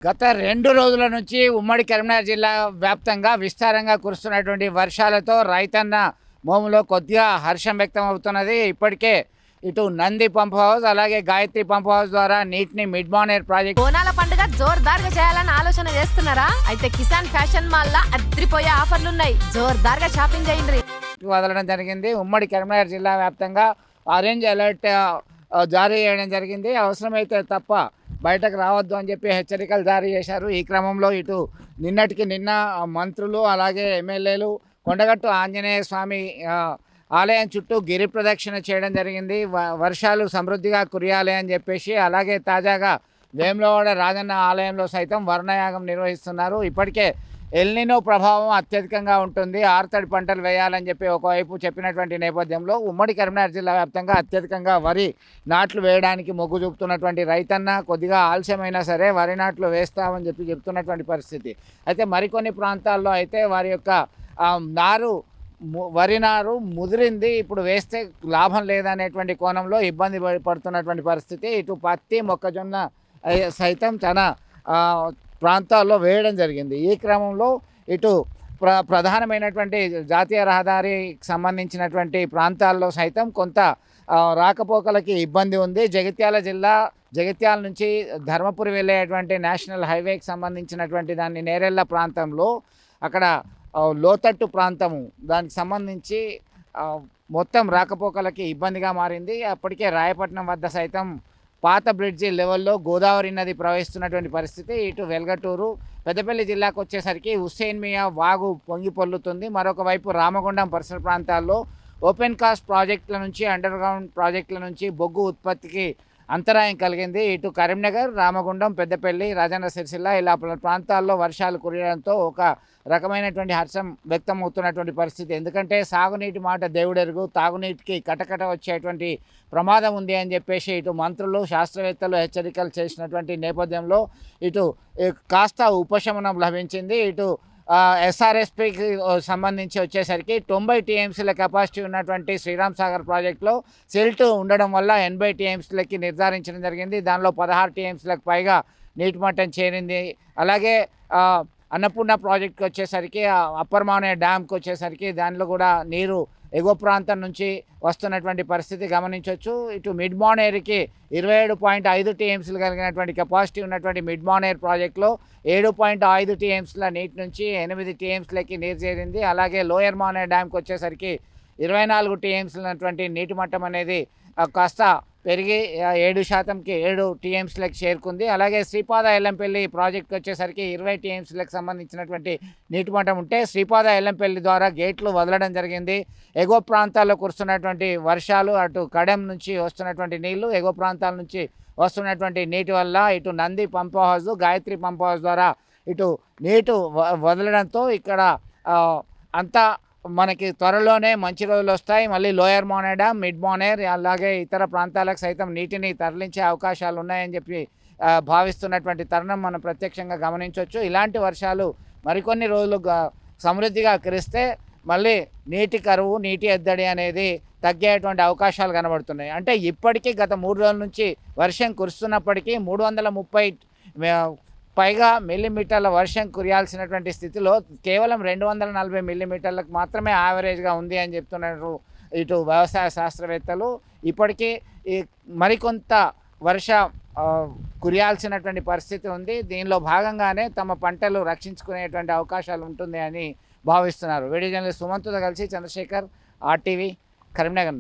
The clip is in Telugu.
గత 2 రోజుల నుంచి ఉమ్మడి కరీంనగర్ జిల్లా వ్యాప్తంగా విస్తారంగా కురుస్తున్నటువంటి వర్షాలతో రైతన్న మోములో కొద్దిగా హర్షం వ్యక్తం అవుతున్నది. ఇప్పటికే ఇటు నంది పంప్ హౌస్ అలాగే గాయత్రి పంప్ హౌస్ ద్వారా నీటిని మిడ్ మానేర్ ప్రాజెక్ట్ బోనాల పండుగ జోర్దార్గా చేయాలని ఆలోచన చేస్తున్నారా? అయితే కిసాన్ ఫ్యాషన్ మాల్ లా అద్రిపోయే ఆఫర్లున్నాయి. జోర్దార్గా షాపింగ్ చేయండి. వదలడం జరిగింది. ఉమ్మడి కరీంనగర్ జిల్లా వ్యాప్తంగా ఆరెంజ్ అలర్ట్ జారీ చేయడం జరిగింది. అవసరమైతే తప్ప బయటకు రావద్దు అని చెప్పి హెచ్చరికలు జారీ చేశారు. ఈ క్రమంలో ఇటు నిన్న మంత్రులు అలాగే ఎమ్మెల్యేలు కొండగట్టు ఆంజనేయ స్వామి ఆలయం చుట్టూ గిరి ప్రదక్షిణ చేయడం జరిగింది. వర్షాలు సమృద్ధిగా కురియాలి అని చెప్పేసి అలాగే తాజాగా వేములవాడ రాజన్న ఆలయంలో సైతం వర్ణయాగం నిర్వహిస్తున్నారు. ఇప్పటికే ఎల్నినో ప్రభావం అత్యధికంగా ఉంటుంది, ఆరుతడి పంటలు వేయాలని చెప్పి ఒకవైపు చెప్పినటువంటి నేపథ్యంలో ఉమ్మడి కరీంనగర్ జిల్లా వ్యాప్తంగా అత్యధికంగా వరి నాట్లు వేయడానికి మొగ్గు చూపుతున్నటువంటి రైతన్న కొద్దిగా ఆలస్యమైనా సరే వరి నాట్లు వేస్తామని చెప్పి చెప్తున్నటువంటి పరిస్థితి. అయితే మరికొన్ని ప్రాంతాల్లో అయితే వారి యొక్క వరి నారు ముదిరింది, ఇప్పుడు వేస్తే లాభం లేదనేటువంటి కోణంలో ఇబ్బంది పడుతున్నటువంటి పరిస్థితి. ఇటు పత్తి మొక్కజొన్న సైతం చాలా ప్రాంతాల్లో వేయడం జరిగింది. ఈ క్రమంలో ఇటు ప్రధానమైనటువంటి జాతీయ రహదారికి సంబంధించినటువంటి ప్రాంతాల్లో సైతం కొంత రాకపోకలకి ఇబ్బంది ఉంది. జగిత్యాల నుంచి ధర్మపురి వెళ్ళేటువంటి నేషనల్ హైవేకి సంబంధించినటువంటి దాన్ని నేరెళ్ళ ప్రాంతంలో అక్కడ లోతట్టు ప్రాంతము దానికి సంబంధించి మొత్తం రాకపోకలకి ఇబ్బందిగా మారింది. అప్పటికే రాయపట్నం వద్ద సైతం పాత బ్రిడ్జి లెవెల్లో గోదావరి నది ప్రవహిస్తున్నటువంటి పరిస్థితి. ఇటు వెల్గటూరు పెద్దపల్లి జిల్లాకు వచ్చేసరికి హుస్సేన్ మియా వాగు పొంగి పొల్లుతుంది. మరొక వైపు రామగుండం పరిసర ప్రాంతాల్లో ఓపెన్ కాస్ట్ ప్రాజెక్టుల నుంచి అండర్ గ్రౌండ్ ప్రాజెక్టుల నుంచి బొగ్గు ఉత్పత్తికి అంతరాయం కలిగింది. ఇటు కరీంనగర్, రామగుండం, పెద్దపల్లి, రాజన్న సిరిసిల్ల ఇలా ప్రాంతాల్లో వర్షాలు కురియడంతో ఒక రకమైనటువంటి హర్షం వ్యక్తం అవుతున్నటువంటి పరిస్థితి. ఎందుకంటే సాగునీటి మాట దేవుడెరుగు, తాగునీటికి కటకట వచ్చేటువంటి ప్రమాదం ఉంది అని చెప్పేసి ఇటు మంత్రులు శాస్త్రవేత్తలు హెచ్చరికలు చేసినటువంటి నేపథ్యంలో ఇటు కాస్త ఉపశమనం లభించింది. ఇటు ఎస్ఆర్ఎస్పికి సంబంధించి వచ్చేసరికి 90 టీఎంసీల కెపాసిటీ ఉన్నటువంటి శ్రీరామ్ సాగర్ ప్రాజెక్టులో సిల్ట్ ఉండడం వల్ల 80 టీఎంసీలకి నిర్ధారించడం జరిగింది. దానిలో 16 టీఎంసీలకు పైగా నీటి మట్టం చేరింది. అలాగే అన్నపూర్ణ ప్రాజెక్ట్కి వచ్చేసరికి అప్పర్ మానే డ్యామ్కి వచ్చేసరికి దానిలో కూడా నీరు ఎగువ ప్రాంతం నుంచి వస్తున్నటువంటి పరిస్థితి గమనించవచ్చు. ఇటు మిడ్ మానేర్కి 27.5 టీఎంసీలు కలిగినటువంటి కెపాసిటీ ఉన్నటువంటి మిడ్ మానేర్ ప్రాజెక్టులో 7.5 టీఎంసీల నీటి నుంచి 8 టీఎంసీలకి నీరు చేరింది. అలాగే లోయర్ మానేర్ డ్యామ్కి వచ్చేసరికి 24 టీఎంసీలు ఉన్నటువంటి నీటి మట్టం అనేది కాస్త పెరిగి 7%కి 7 టీఎంసీలకు చేరుకుంది. అలాగే శ్రీపాద ఎల్లంపల్లి ప్రాజెక్ట్కి వచ్చేసరికి 20 టీఎంసీలకు సంబంధించినటువంటి నీటి మట్టం ఉంటే శ్రీపాద ఎల్లంపల్లి ద్వారా గేట్లు వదలడం జరిగింది. ఎగువ ప్రాంతాల్లో కురుస్తున్నటువంటి వర్షాలు, అటు కడెం నుంచి వస్తున్నటువంటి నీళ్లు, ఎగువ ప్రాంతాల నుంచి వస్తున్నటువంటి నీటి వల్ల ఇటు Nandi pump house, Gayatri pump house ద్వారా ఇటు నీటు వదలడంతో ఇక్కడ అంతా మనకి త్వరలోనే మంచి రోజులు వస్తాయి. మళ్ళీ lower Maner dam, mid Maner అలాగే ఇతర ప్రాంతాలకు సైతం నీటిని తరలించే అవకాశాలు ఉన్నాయని చెప్పి భావిస్తున్నటువంటి తరుణం మనం ప్రత్యక్షంగా గమనించవచ్చు. ఇలాంటి వర్షాలు మరికొన్ని రోజులు సమృద్ధిగా కురిస్తే మళ్ళీ నీటి కరువు, నీటి ఎద్దడి అనేది తగ్గేటువంటి అవకాశాలు కనబడుతున్నాయి. అంటే ఇప్పటికీ గత 3 రోజుల నుంచి వర్షం కురుస్తున్నప్పటికీ 330 పైగా మిల్లీమీటర్ల వర్షం కురియాల్సినటువంటి స్థితిలో కేవలం 240 మిల్లీమీటర్లకు మాత్రమే యావరేజ్గా ఉంది అని చెప్తున్నారు ఇటు వ్యవసాయ శాస్త్రవేత్తలు. ఇప్పటికీ మరికొంత కురియాల్సినటువంటి పరిస్థితి ఉంది. దీనిలో భాగంగానే తమ పంటలు రక్షించుకునేటువంటి అవకాశాలు ఉంటుంది అని భావిస్తున్నారు. వీడియో జర్నలిస్ట్ సుమంత్తో కలిసి చంద్రశేఖర్, RTV, కరీంనగర్.